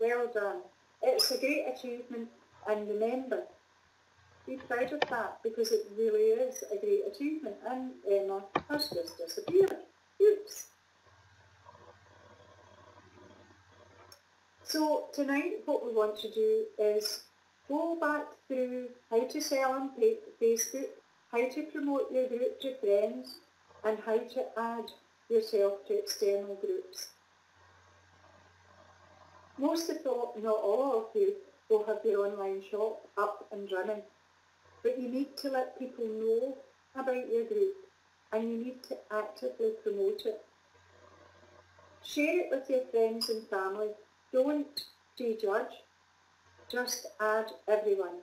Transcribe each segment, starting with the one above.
Well done. It's a great achievement, and remember, be proud of that, because it really is a great achievement. And Emma has just disappeared. Oops. So tonight what we want to do is go back through how to sell on Facebook, how to promote your group to friends, and how to add yourself to external groups. Most, if not all of you, will have your online shop up and running, but you need to let people know about your group, and you need to actively promote it. Share it with your friends and family. Don't prejudge, just add everyone.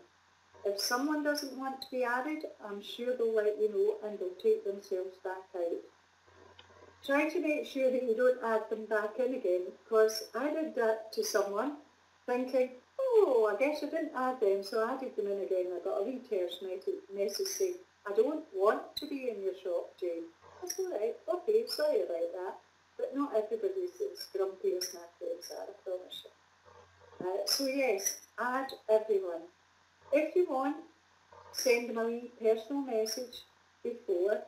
If someone doesn't want to be added, I'm sure they'll let you know and they'll take themselves back out. Try to make sure that you don't add them back in again, because I did that to someone thinking, oh, I guess I didn't add them, so I added them in again. I got a wee text message saying, I don't want to be in your shop, Jane. That's all right. Okay, sorry about that. But not everybody's as grumpy as my friends are, I promise you. So yes, add everyone. If you want, send them a wee personal message before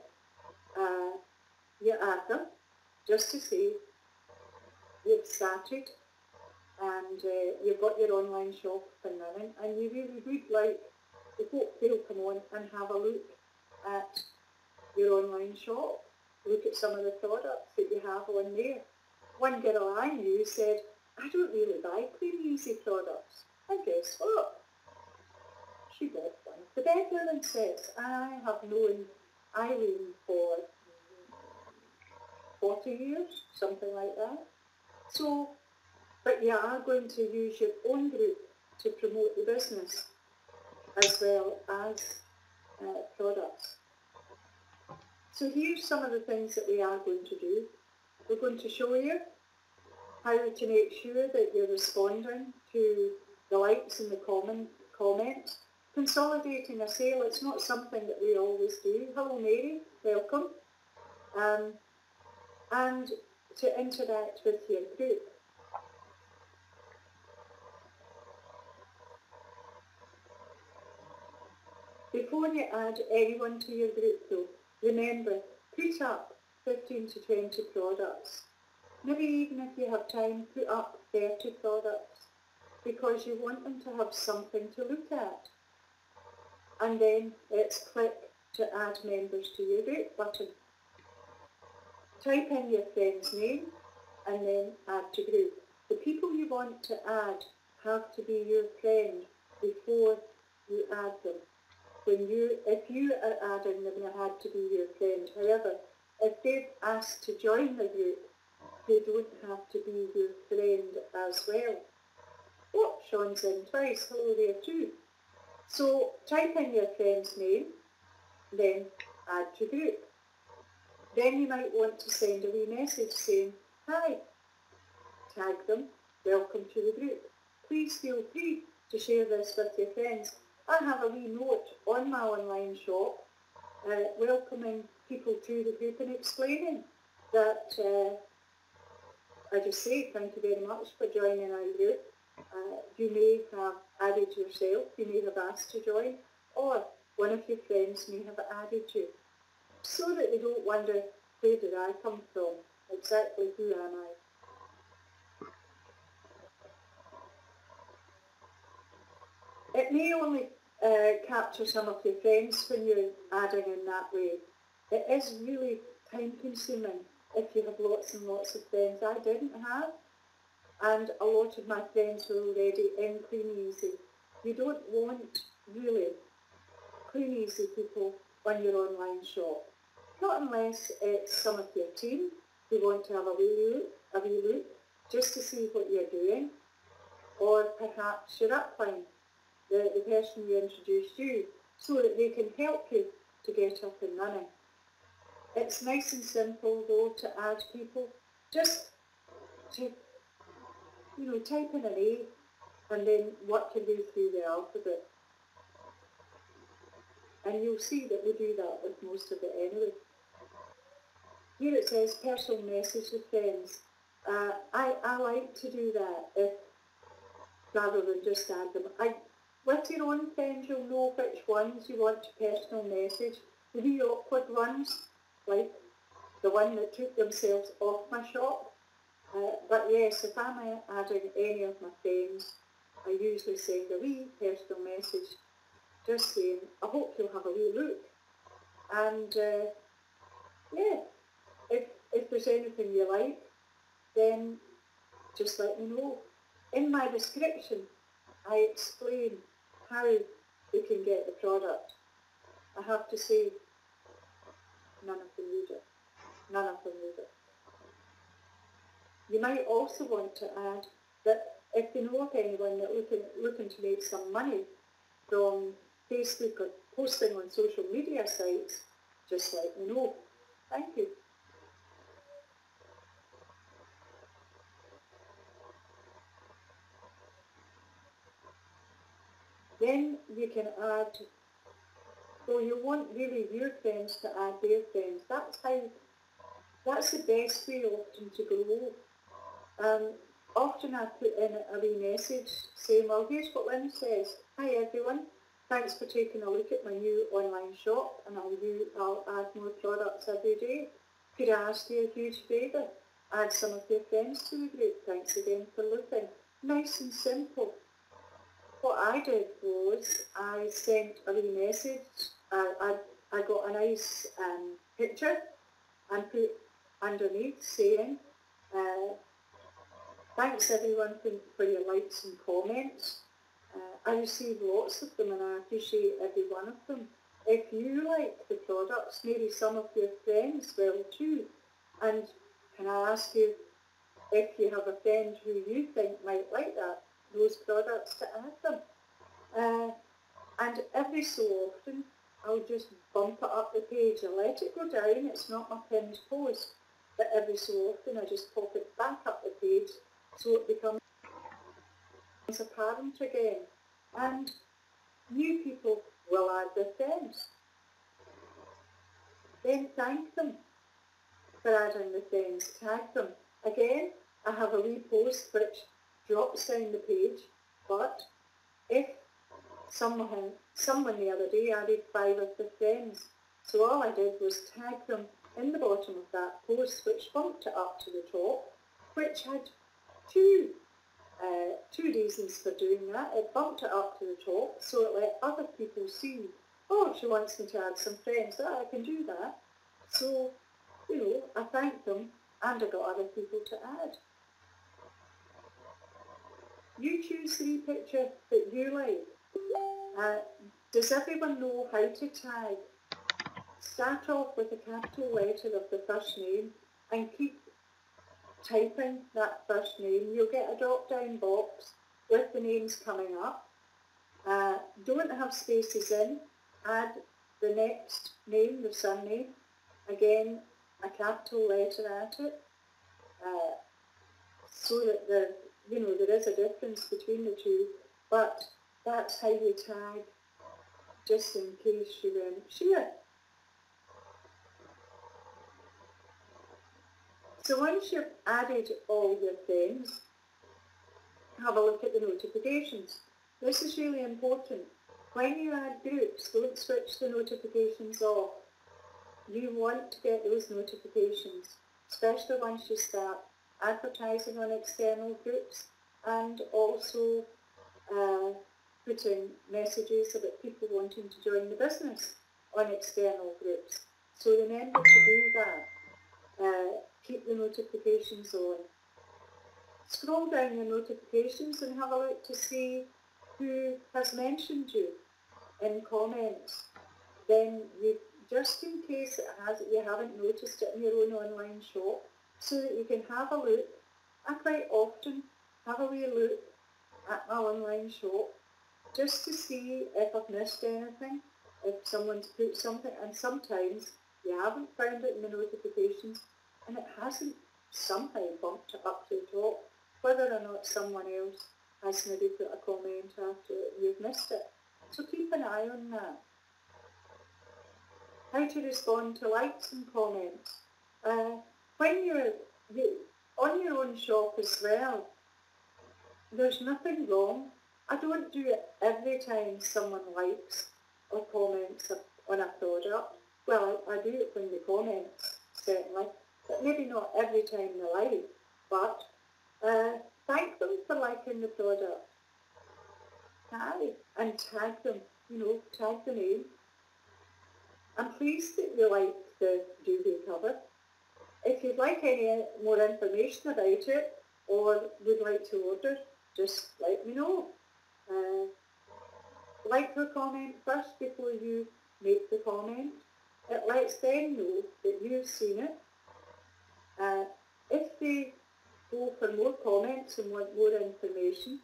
you add them, just to say you've started and you've got your online shop up and running, and you really would like, we hope they'll come on and have a look at your online shop, look at some of the products that you have on there. One girl I knew said, I don't really buy Clean Easy products. And guess what? She bought one of the bed linen sets. I have known Eileen for 40 years, something like that. So, but you are going to use your own group to promote the business as well as products. So here's some of the things that we are going to do. We're going to show you how to make sure that you're responding to the likes and the comments. Consolidating a sale, it's not something that we always do. Hello Mary, welcome. And to interact with your group. Before you add anyone to your group though, remember, put up 15 to 20 products. Maybe even if you have time, put up 30 products, because you want them to have something to look at. And then let's click to add members to your group button. Type in your friend's name and then add to group. The people you want to add have to be your friend before you add them. If you are adding them, they had to be your friend. However, if they've asked to join the group, they don't have to be your friend as well. Oh, Sean's in twice. Hello there too. So type in your friend's name, then add to group. Then you might want to send a wee message saying, hi, tag them, welcome to the group. Please feel free to share this with your friends. I have a wee note on my online shop welcoming people to the group and explaining that I just say thank you very much for joining our group. You may have added yourself, you may have asked to join, or one of your friends may have added you, so that they don't wonder, where did I come from? Exactly who am I? It may only capture some of your friends when you're adding in that way. It is really time consuming if you have lots and lots of friends. I didn't have, and a lot of my friends were already in Clean Easy. You don't want really Clean Easy people on your online shop. Not unless it's some of your team who want to have a wee look just to see what you're doing, or perhaps your upline, the person who introduced you, so that they can help you to get up and running. It's nice and simple though to add people. Just to, type in an A and then work your way through the alphabet. And you'll see that we do that with most of it anyway. Here it says personal message with friends. I like to do that. rather than just add them. With your own friends, you'll know which ones you want to personal message. The wee awkward ones, like the one that took themselves off my shop. But yes, if I'm adding any of my friends, I usually send a wee personal message just saying, I hope you'll have a wee look. And yeah, if there's anything you like, then just let me know. In my description, I explain how you can get the product. I have to say, none of them read it. None of them read it. You might also want to add that if you know of anyone that looking to make some money from Facebook or posting on social media sites, just let me know. Thank you. Then you can add, so you want really your friends to add their friends. That's the best way often to grow. Often I put in a wee message saying, well, here's what Lynn says. Hi everyone, thanks for taking a look at my new online shop, and I'll add more products every day. Could I ask you a huge favour? Add some of your friends to the group. Thanks again for looking. Nice and simple. What I did was I sent a wee message. I got a nice picture and put underneath saying, thanks everyone for your likes and comments. I receive lots of them and I appreciate every one of them. If you like the products, maybe some of your friends will too. And can I ask you if you have a friend who you think might like those products, to add them. And every so often I'll just bump it up the page. I let it go down, it's not my pinned post. But every so often I just pop it back up the page so it becomes apparent again. And new people will add their friends. Then thank them for adding the friends, tag them. Again, I have a wee post which drops down the page, but if someone the other day added 5 of their friends, so all I did was tag them in the bottom of that post, which bumped it up to the top, which had two reasons for doing that. It bumped it up to the top, so it let other people see, oh, she wants me to add some friends, I can do that. So, I thanked them and I got other people to add. You choose the picture that you like. Does everyone know how to tag? Start off with a capital letter of the first name and keep typing that first name. You'll get a drop-down box with the names coming up. Don't have spaces in. Add the next name, the surname. Again, a capital letter at it, so that there is a difference between the two. But that's how you tag, just in case you weren't sure. So once you've added all your friends, have a look at the notifications. This is really important. When you add groups, don't switch the notifications off. You want to get those notifications, especially once you start advertising on external groups and also putting messages about people wanting to join the business on external groups. So remember to do that. Keep the notifications on. Scroll down your notifications and have a look to see who has mentioned you in comments. Then just in case you haven't noticed it in your own online shop, so that you can have a look. I quite often have a wee look at my online shop just to see if I've missed anything, if someone's put something, and sometimes you haven't found it in the notifications and it hasn't somehow bumped it up to the top, whether or not someone else has maybe put a comment after you've missed it. So keep an eye on that. How to respond to likes and comments. When you're on your own shop as well, there's nothing wrong. I don't do it every time someone likes or comments on a product. Well, I do it when they comment, certainly, but maybe not every time they like. But thank them for liking the product. Aye, and tag them, tag the name. I'm pleased that you like the duvet cover. If you'd like any more information about it or would like to order, just let me know. Like or comment first before you make the comment. It lets them know that you've seen it. If they go for more comments and want more information,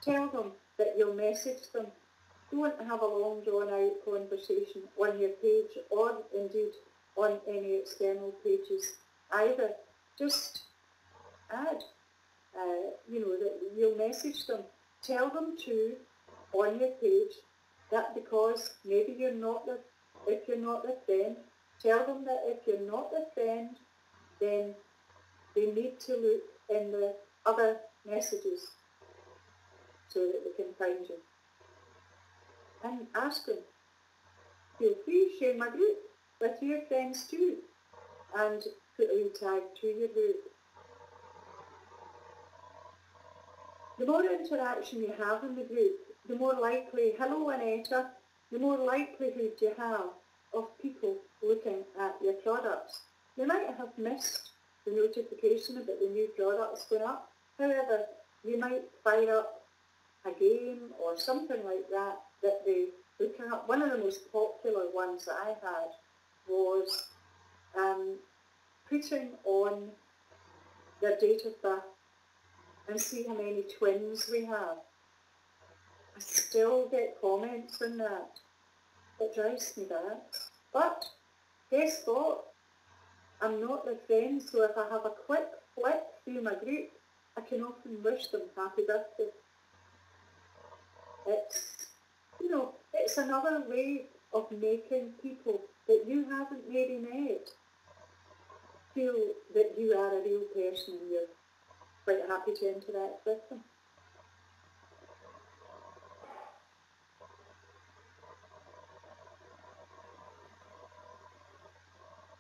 tell them that you'll message them. Don't have a long drawn out conversation on your page or indeed on any external pages either. Just add, that you'll message them. Tell them too on your page that because maybe if you're not their friend, tell them that if you're not their friend, then they need to look in the other messages so that they can find you. And ask them, feel free to share my group with your friends too, and put a wee tag to your group. The more interaction you have in the group, the more likely, hello Aneta, the more likelihood you have of people looking at your products. You might have missed the notification about the new products going up. However, you might fire up a game or something like that they looking up. One of the most popular ones that I had was putting on their date of birth and see how many twins we have. I still get comments on that. It drives me back. But guess what? I'm not their friend, so if I have a quick flick through my group, I can often wish them happy birthday. It's another way of making people that you haven't maybe met feel that you are a real person and you're quite happy to interact with them.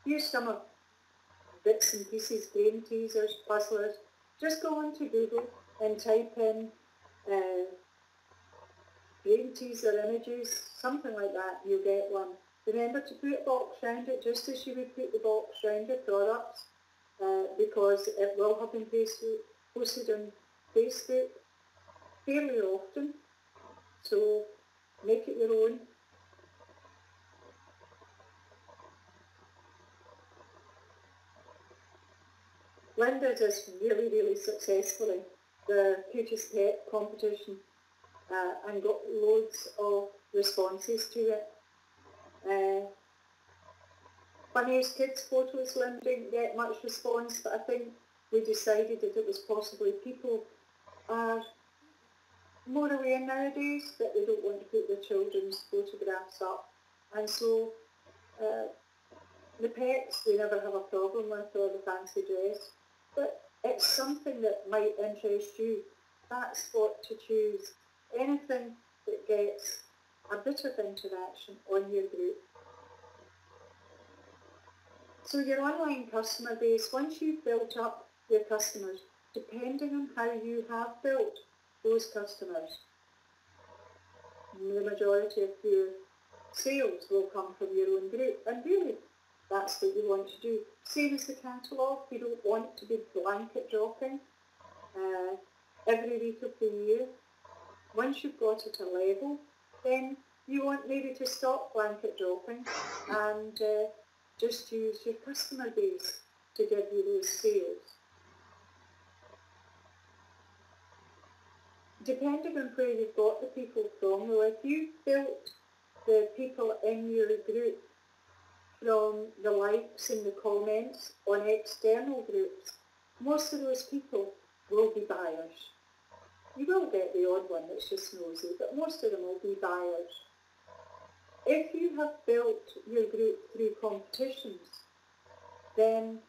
Here's some of bits and pieces, brain teasers, puzzlers. Just go onto Google and type in brain teaser images, something like that, you'll get one. Remember to put a box around it just as you would put the box around your products, because it will have been posted on Facebook fairly often, so make it your own. Linda does really, really successfully the Cutest Pet competition and got loads of responses to it. Funniest kids photos, Linda didn't get much response, but I think we decided that it was possibly people are more aware nowadays that they don't want to put their children's photographs up, and so the pets we never have a problem with, or the fancy dress, but it's something that might interest you. That's what to choose. Anything that gets a bit of interaction on your group. So your online customer base, once you've built up your customers, depending on how you have built those customers, the majority of your sales will come from your own group, and really that's what you want to do. Same as the catalogue, you don't want to be blanket dropping every week of the year. Once you've got it a level, then you want maybe to stop blanket dropping and just use your customer base to give you those sales. Depending on where you've got the people from, though, if you've built the people in your group from the likes and the comments on external groups, most of those people will be buyers. You will get the odd one that's just nosy, but most of them will be buyers. If you have built your group through competitions, then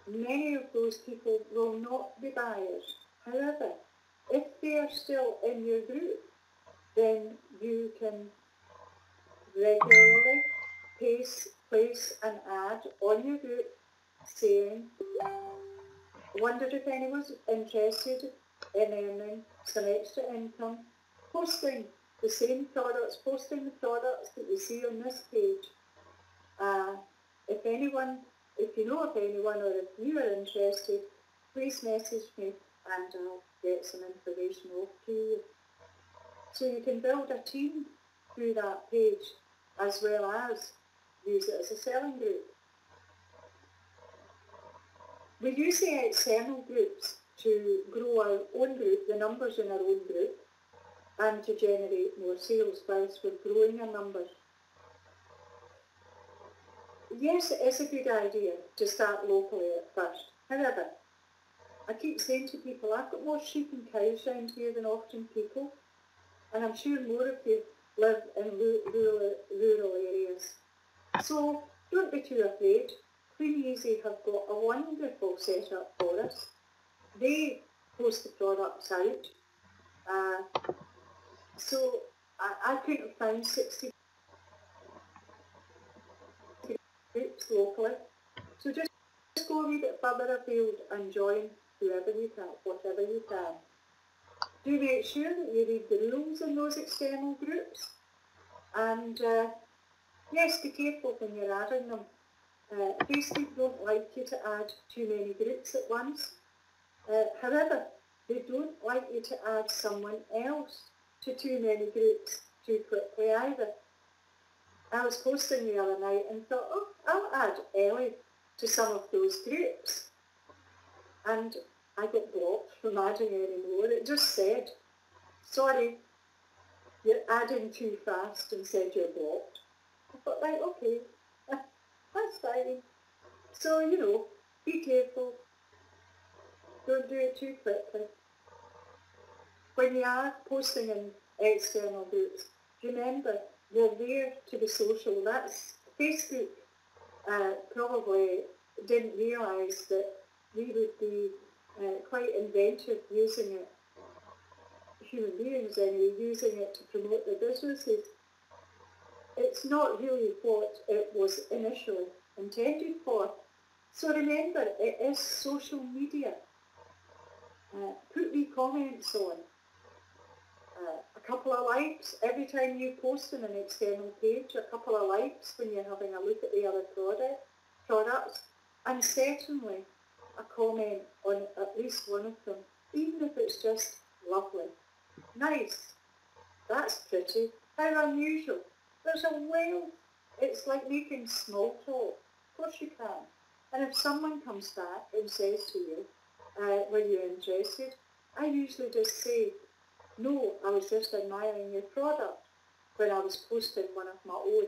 many of those people will not be buyers. However, If they are still in your group, then you can regularly place an ad on your group saying, wondered if anyone's interested in earning some extra income, posting the same products, posting the products that you see on this page. If you know of anyone or if you are interested, please message me and I'll get some information off to you. So you can build a team through that page as well as use it as a selling group. We use the external groups to grow our own group, the numbers in our own group, and to generate more sales whilst we're growing our numbers. Yes, it is a good idea to start locally at first. However, I keep saying to people, I've got more sheep and cows around here than often people, and I'm sure more of you live in rural areas. So don't be too afraid. Clean Easy have got a wonderful setup for us. They post the products out. So I couldn't have found 60 groups locally. So just go a wee bit further afield and join whoever you can, whatever you can. Do make sure that you read the rules in those external groups. And yes, be careful when you're adding them. Facebook don't like you to add too many groups at once. However, they don't like you to add someone else to too many groups too quickly either. I was posting the other night and thought, oh, I'll add Ellie to some of those groups. And I got blocked from adding any more. It just said, sorry, you're adding too fast, and said you're blocked. I thought, right, okay, that's fine. So, you know, be careful. Don't do it too quickly. When you are posting in external groups, remember, you're there to be social. That's Facebook probably didn't realise that we would be quite inventive using it, human beings anyway, using it to promote their businesses. It's not really what it was initially intended for. So remember, it is social media. Put wee comments on. A couple of likes every time you post on an external page, a couple of likes when you're having a look at the other products, and certainly a comment on at least one of them, even if it's just lovely. Nice. That's pretty. How unusual. There's a wealth. It's like making small talk. Of course you can. And if someone comes back and says to you, were you interested, I usually just say, no, I was just admiring your product when I was posting one of my own.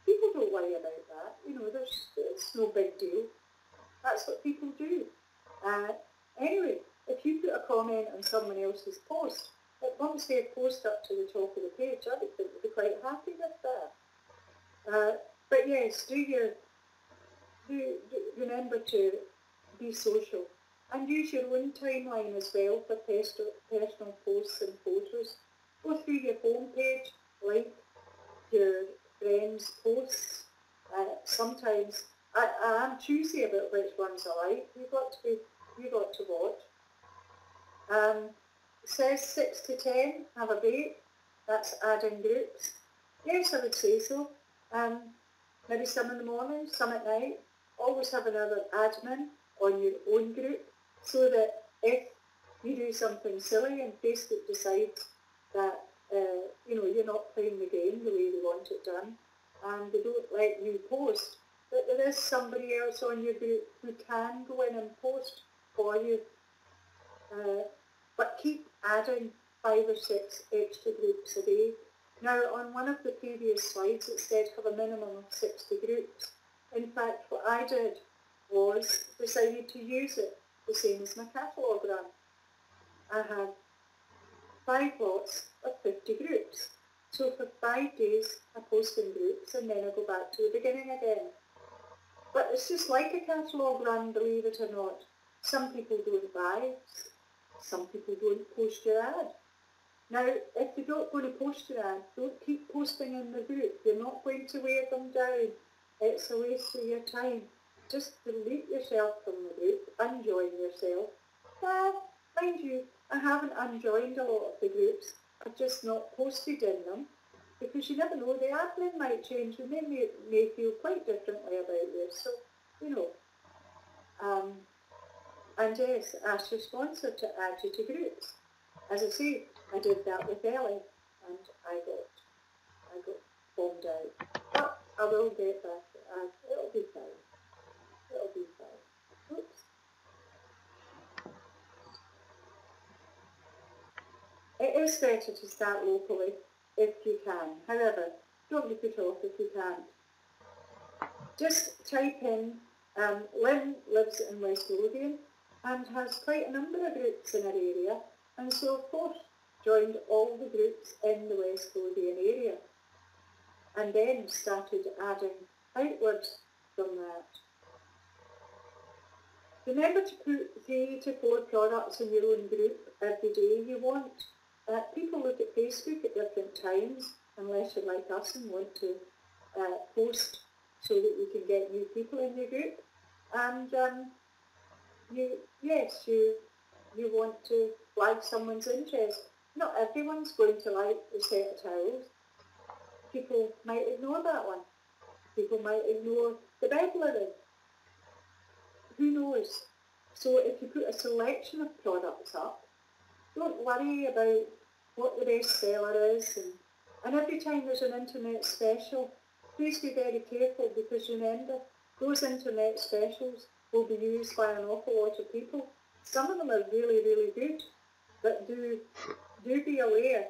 People don't worry about that. You know, it's no big deal. That's what people do. Anyway, if you put a comment on someone else's post, it bumps their post up to the top of the page. I would think they'd be quite happy with that. But yes, remember to be social. And use your own timeline as well for personal posts and photos. Go through your homepage, like your friends' posts. Sometimes I am choosy about which ones I like. You've got to watch. It says 6 to 10, have a break. That's adding groups. Yes, I would say so. Maybe some in the morning, some at night. Always have another admin on your own group, so that if you do something silly and Facebook decides that you're not playing the game the way they want it done, and they don't let you post, that there is somebody else on your group who can go in and post for you. But keep adding 5 or 6 extra groups a day. Now, on one of the previous slides, it said have a minimum of 60 groups. In fact, what I did was decided to use it the same as my catalogue run. I had 5 lots of 50 groups. So for 5 days, I post in groups and then I go back to the beginning again. But it's just like a catalogue run, believe it or not. Some people don't buy Some people don't post your ad. Now, if you're not going to post your ad, don't keep posting in the group. You're not going to wear them down. It's a waste of your time. Just delete yourself from the group, unjoin yourself. Mind you, I haven't unjoined a lot of the groups. I've just not posted in them, because you never know, the admin might change and they may feel quite differently about you. So, you know, and yes, ask your sponsor to add you to groups. As I say, I did that with Ellie, and I got bombed out. But I will get back. It'll be fine. It'll be fine. Oops. It is better to start locally if you can. However, don't be put off if you can't. Just type in, Lynn lives in West Lothian and has quite a number of groups in her area, and so of course joined all the groups in the West Lothian area, and then started adding outwards from that. Remember to put 3 to 4 products in your own group every day you want. People look at Facebook at different times, unless you're like us and want to post so that you can get new people in your group. And you want to flag someone's interest. Not everyone's going to like the set of towels. People might ignore that one. People might ignore the bed linen. Who knows? So if you put a selection of products up, don't worry about what the best seller is. And every time there's an internet special, please be very careful, because remember, those internet specials will be used by an awful lot of people. Some of them are really, really good, but do be aware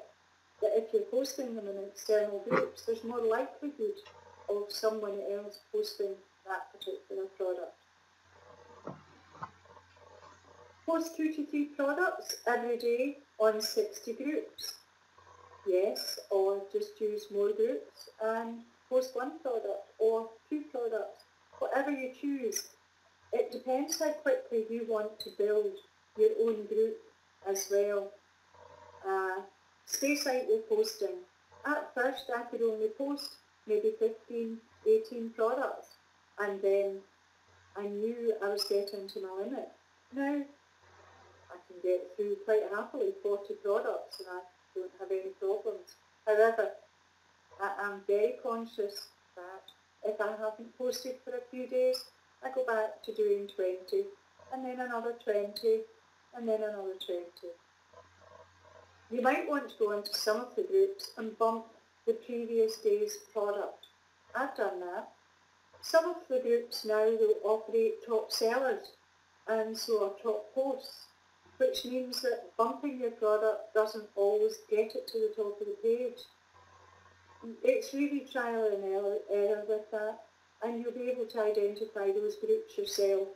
that if you're posting them in external groups, there's more likelihood of someone else posting that particular product. Post 2 to 3 products every day on 60 groups. Yes, or just use more groups and post 1 product or 2 products, whatever you choose. It depends how quickly you want to build your own group as well. Space out your posting. At first I could only post maybe 15, 18 products, and then I knew I was getting to my limit. Now I can get through quite happily 40 products and I don't have any problems. However, I am very conscious that if I haven't posted for a few days, I go back to doing 20, and then another 20, and then another 20. You might want to go into some of the groups and bump the previous day's product. I've done that. Some of the groups now will operate top sellers, and so are top posts, which means that bumping your product doesn't always get it to the top of the page. It's really trial and error with that, and you'll be able to identify those groups yourself.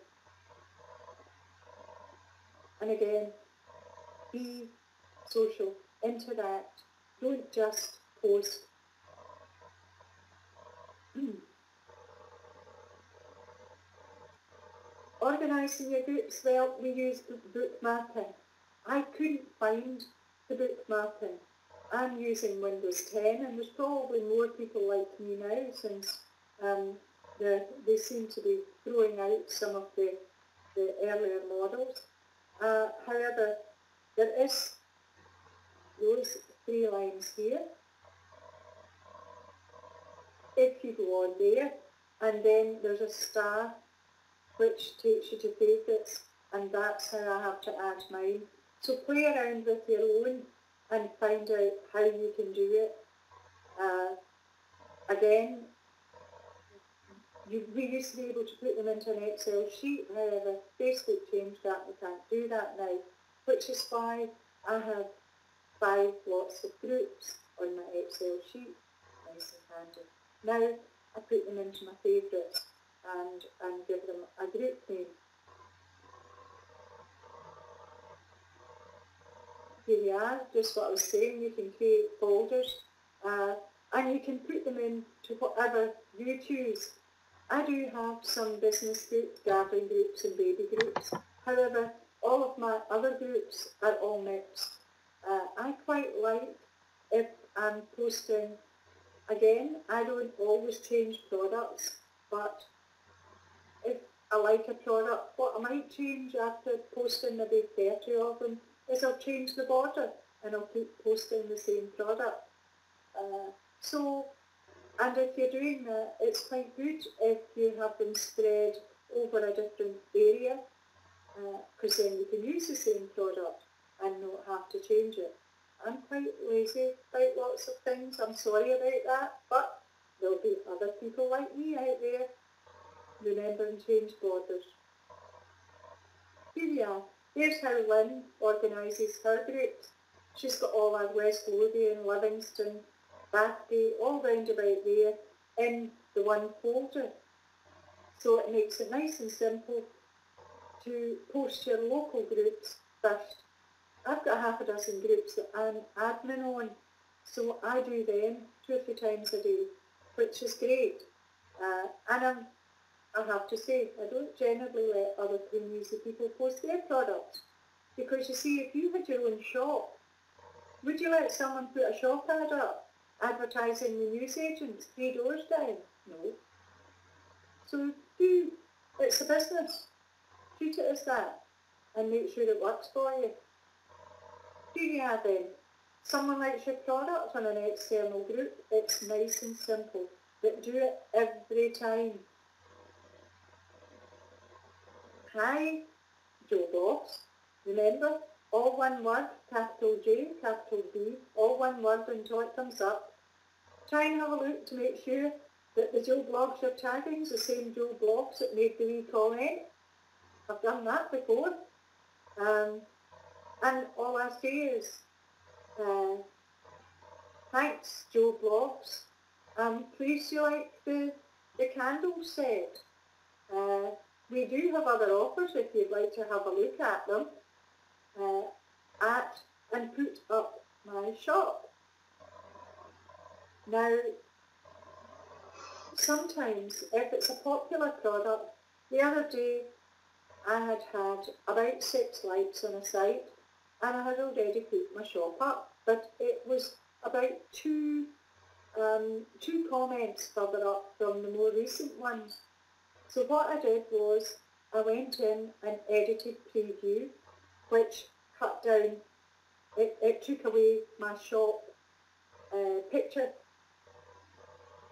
And again, be social, interact, don't just post. Organising your groups, well, we use bookmarking. I couldn't find the bookmarking. I'm using Windows 10, and there's probably more people like me now, since they seem to be throwing out some of the earlier models. However, there is those 3 lines here. If you go on there, and then there's a star which takes you to favourites, and that's how I have to add mine. So play around with your own and find out how you can do it. Again, we used to be able to put them into an Excel sheet, however, Facebook changed that, we can't do that now, which is why I have 5 lots of groups on my Excel sheet, nice and handy. Now I put them into my favourites and give them a group name. Here we are, just what I was saying, you can create folders and you can put them into whatever you choose. I do have some business groups, gardening groups and baby groups. However, all of my other groups are all mixed. I quite like if I'm posting, again, I don't always change products, but if I like a product, what I might change after posting maybe 30 of them is I'll change the border and I'll keep posting the same product. And if you're doing that, it's quite good if you have them spread over a different area, because then you can use the same product and not have to change it. I'm quite lazy about lots of things, I'm sorry about that, but there'll be other people like me out there. Remember and change borders. Here we are. Here's how Lynn organises her groups. She's got all our West Lothian, Livingston, Bathgate, all round about there in the one folder. So it makes it nice and simple to post your local groups first. I've got half a dozen groups that I'm admin on, so I do them 2 or 3 times a day, which is great. And I have to say, I don't generally let other community people post their products, because you see, if you had your own shop, would you let someone put a shop ad up, advertising the newsagents 3 doors down? No. So it's a business. Treat it as that and make sure it works for you. Here you are then. Someone likes your product on an external group. It's nice and simple, but do it every time. Hi, Joe Blogs. Remember, all one word, capital J, capital B, all one word until it comes up. Try and have a look to make sure that the Joe Blogs you're tagging is the same Joe Blogs that made the wee comment. I've done that before. And all I say is, thanks, Joe Blogs. Please do you like the candle set. We do have other offers if you'd like to have a look at them and put up my shop. Now, sometimes if it's a popular product, the other day I had about 6 likes on a site and I had already put my shop up, but it was about two comments further up from the more recent ones. So what I did was I went in and edited preview, which cut down, it took away my shop picture,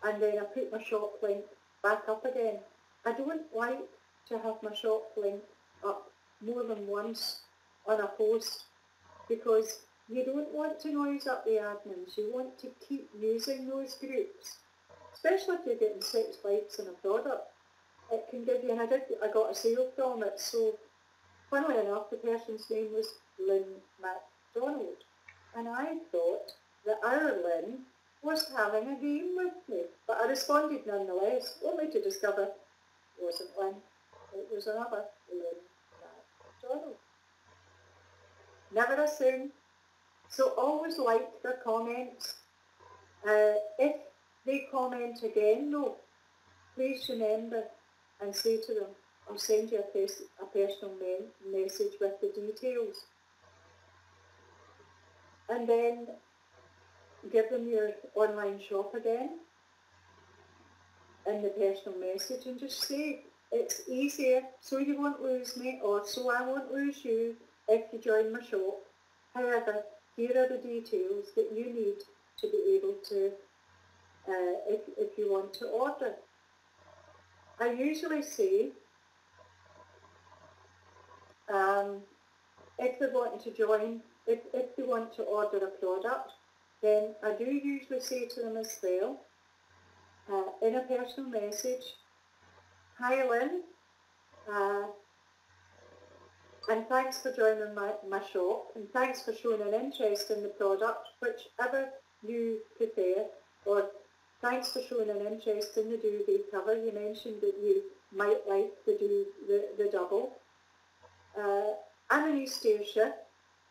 and then I put my shop link back up again. I don't like to have my shop link up more than once on a post, because you don't want to noise up the admins. You want to keep using those groups, especially if you're getting 6 likes on a product. It can give you, and I got a sale from it, so funnily enough the person's name was Lynn MacDonald, and I thought that our Lynn was having a game with me, but I responded nonetheless, only to discover it wasn't Lynn, it was another Lynn MacDonald. Never assume. So always like their comments. If they comment again though, please remember and say to them, I'll send you a personal message with the details. And then give them your online shop again in the personal message and just say, it's easier, so you won't lose me, or so I won't lose you if you join my shop. However, here are the details that you need to be able to, if you want to order. I usually say, if they're wanting to join, if they want to order a product, then I do usually say to them as well, in a personal message, hi Lynn, and thanks for joining my shop, and thanks for showing an interest in the product, whichever you prefer, or thanks for showing an interest in the duvet cover. You mentioned that you might like the double. I'm an East Ayrshire.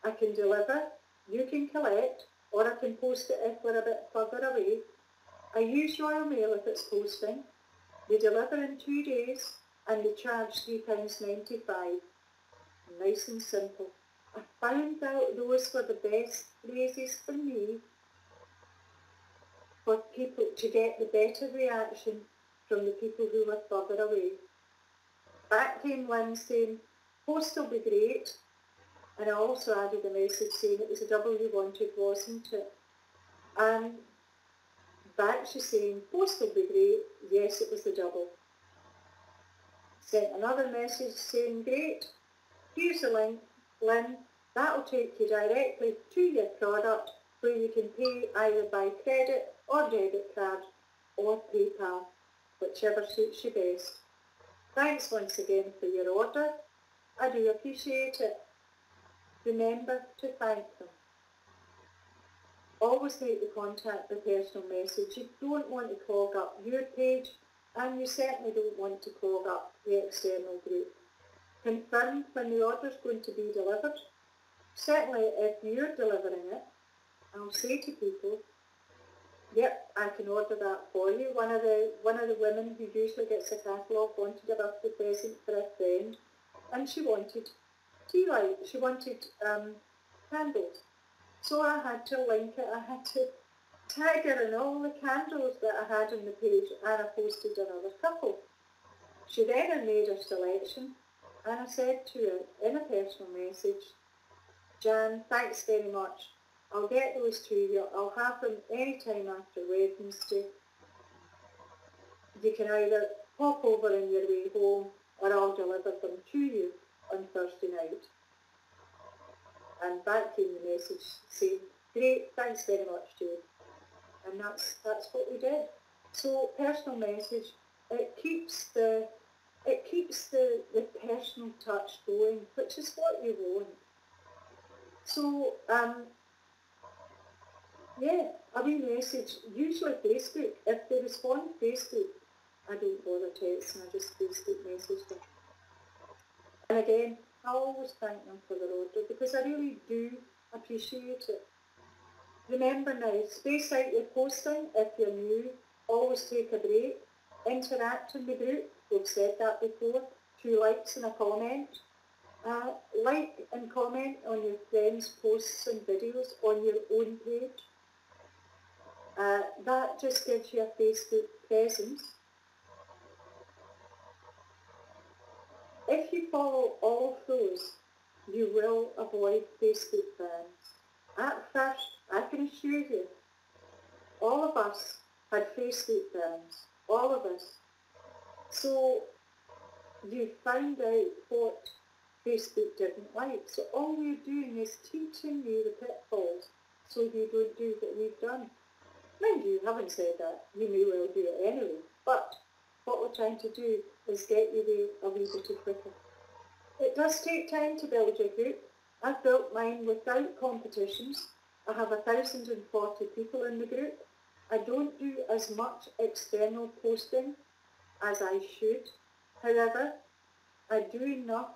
I can deliver, you can collect, or I can post it if we're a bit further away. I use Royal Mail if it's posting. They deliver in 2 days and they charge £3.95. nice and simple. I found out those were the best phrases for me for people to get the better reaction from the people who were further away. Back came Lynn saying, post will be great, and I also added a message saying it was a double you wanted, wasn't it? And back she's saying, post will be great, yes it was the double. Sent another message saying, great, here's the link, Lynn, that'll take you directly to your product where you can pay either by credit or debit card or PayPal, whichever suits you best. Thanks once again for your order. I do appreciate it. Remember to thank them. Always make the contact by personal message. You don't want to clog up your page, and you certainly don't want to clog up the external group. Confirm when the order is going to be delivered. Certainly if you're delivering it, I'll say to people, yep, I can order that for you. One of the women who usually gets a catalogue wanted a birthday present for a friend, and she wanted tea light. She wanted candles. So I had to link it. I had to tag her in all the candles that I had on the page, and I posted another couple. She then made her selection, and I said to her in a personal message, Jan, thanks very much. I'll get those to you. I'll have them any time after Wednesday. You can either pop over on your way home, or I'll deliver them to you on Thursday night. And back came the message saying, great, thanks very much, Jane. And that's what we did. So personal message, it keeps the personal touch going, which is what you want. So yeah, a wee message, usually Facebook. If they respond Facebook, I don't bother texting, I just Facebook message them. And again, I always thank them for their order because I really do appreciate it. Remember now, space out your posting if you're new, always take a break, interact in the group, we've said that before, 2 likes and a comment. Like and comment on your friends' posts and videos on your own page. That just gives you a Facebook presence. If you follow all of those, you will avoid Facebook bans. At first, I can assure you, all of us had Facebook bans, all of us. So you found out what Facebook didn't like. So all we're doing is teaching you the pitfalls so you don't do what we've done. Mind you, having said that, you may well do it anyway, but what we're trying to do is get you there a wee bit quicker. It does take time to build your group. I've built mine without competitions. I have 1,040 people in the group. I don't do as much external posting as I should. However, I do enough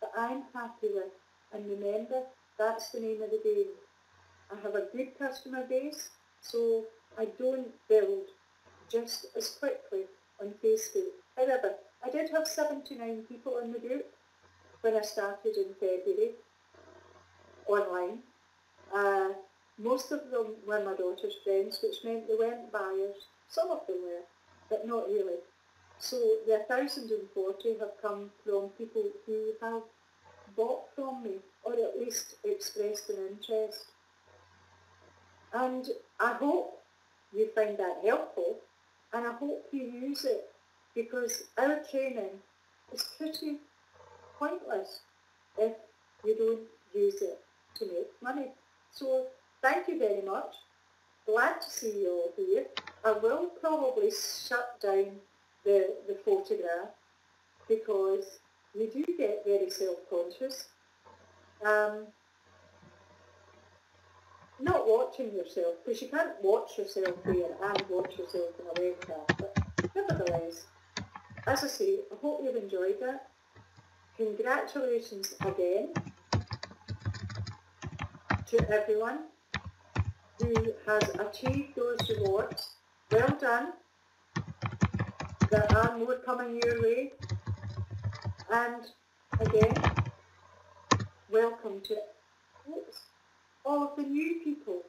that I'm happy with. And remember, that's the name of the game. I have a good customer base, so I don't build just as quickly on Facebook. However, I did have 79 people in the group when I started in February, online. Most of them were my daughter's friends, which meant they weren't buyers. Some of them were, but not really. So the 1,040 have come from people who have bought from me, or at least expressed an interest. And I hope you find that helpful, and I hope you use it, because our training is pretty pointless if you don't use it to make money. So thank you very much. Glad to see you all here. I will probably shut down the photograph because you do get very self-conscious. Not watching yourself, because you can't watch yourself here and watch yourself in a webcam, but nevertheless, as I say, I hope you've enjoyed that. Congratulations again to everyone who has achieved those rewards. Well done. There are more coming your way. And again, welcome to all of the new people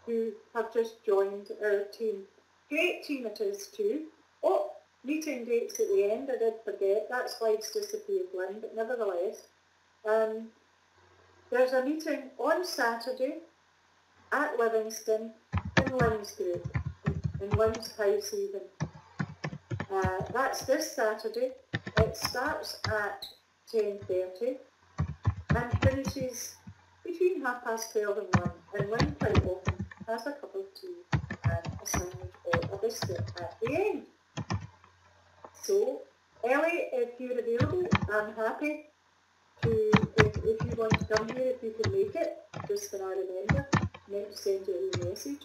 who have just joined our team. Great team it is too. Oh, meeting dates at the end, I did forget. That slide's disappeared, Lynn, but nevertheless. There's a meeting on Saturday at Livingston in Lynn's group, in Lynn's house even. That's this Saturday. It starts at 10:30 and finishes between 12:30 and 1. And Lynn quite often has a cup of tea and a sandwich or a biscuit at the end. So, Ellie, if you're available, I'm happy to, if you want to come here, if you can make it, just when I remember, I meant to send you a message.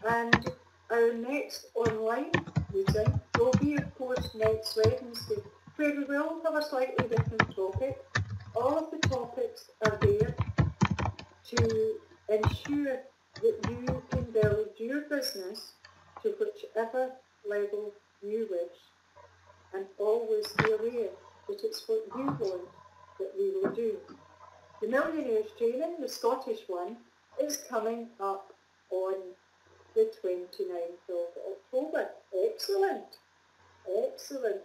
And our next online meeting will be, of course, next Wednesday, where we will have a slightly different topic. All of the topics are there to ensure that you can build your business to whichever level you wish, and always be aware that it's what you want that we will do. The Millionaires Training, the Scottish one, is coming up on the 29th of October. Excellent, excellent.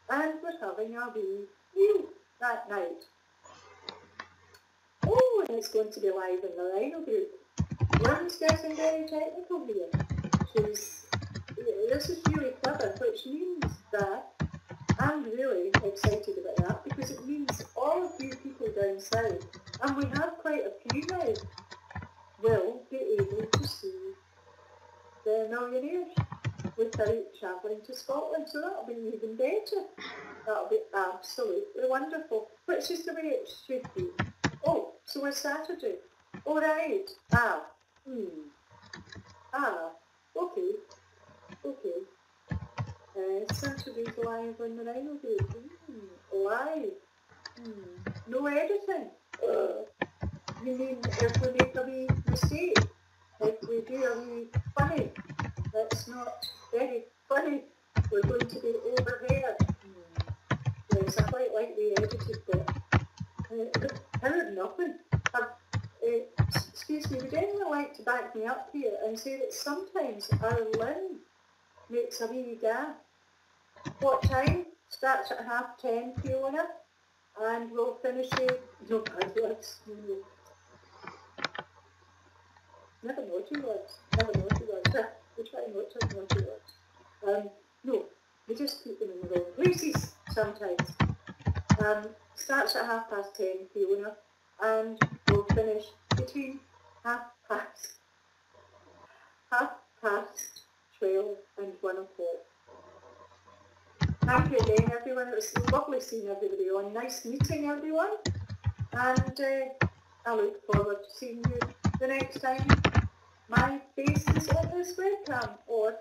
And we're having a wee meal that night. Oh, and it's going to be live in the Rhino group. Lynn's getting very technical here. This is really clever, which means that I'm really excited about that, because it means all of you people down south, and we have quite a few now, will be able to see the Millionaires without travelling to Scotland. So that'll be even better. That'll be absolutely wonderful, which is the way it should be. Oh, so it's Saturday. All right. Okay. Saturday's live on the Rhino group. Live. No editing. You mean if we make a wee mistake? If we do a wee funny, that's not very funny, we're going to be overheard. Yes, I quite like the edited bit. Heard nothing. Excuse me, would anyone like to back me up here and say that sometimes our Lynn makes a wee gaffe? What time? Starts at 10:30, Fiona, and we'll finish it. No bad words. Never naughty words. We try not to have naughty words. No, we just keep them in the wrong places sometimes. Starts at 10:30, Fiona, and we'll finish between 12 and 1 o'clock. Thank you again, everyone. It was lovely seeing everybody on. Nice meeting everyone. And I look forward to seeing you the next time my face is on this webcam, or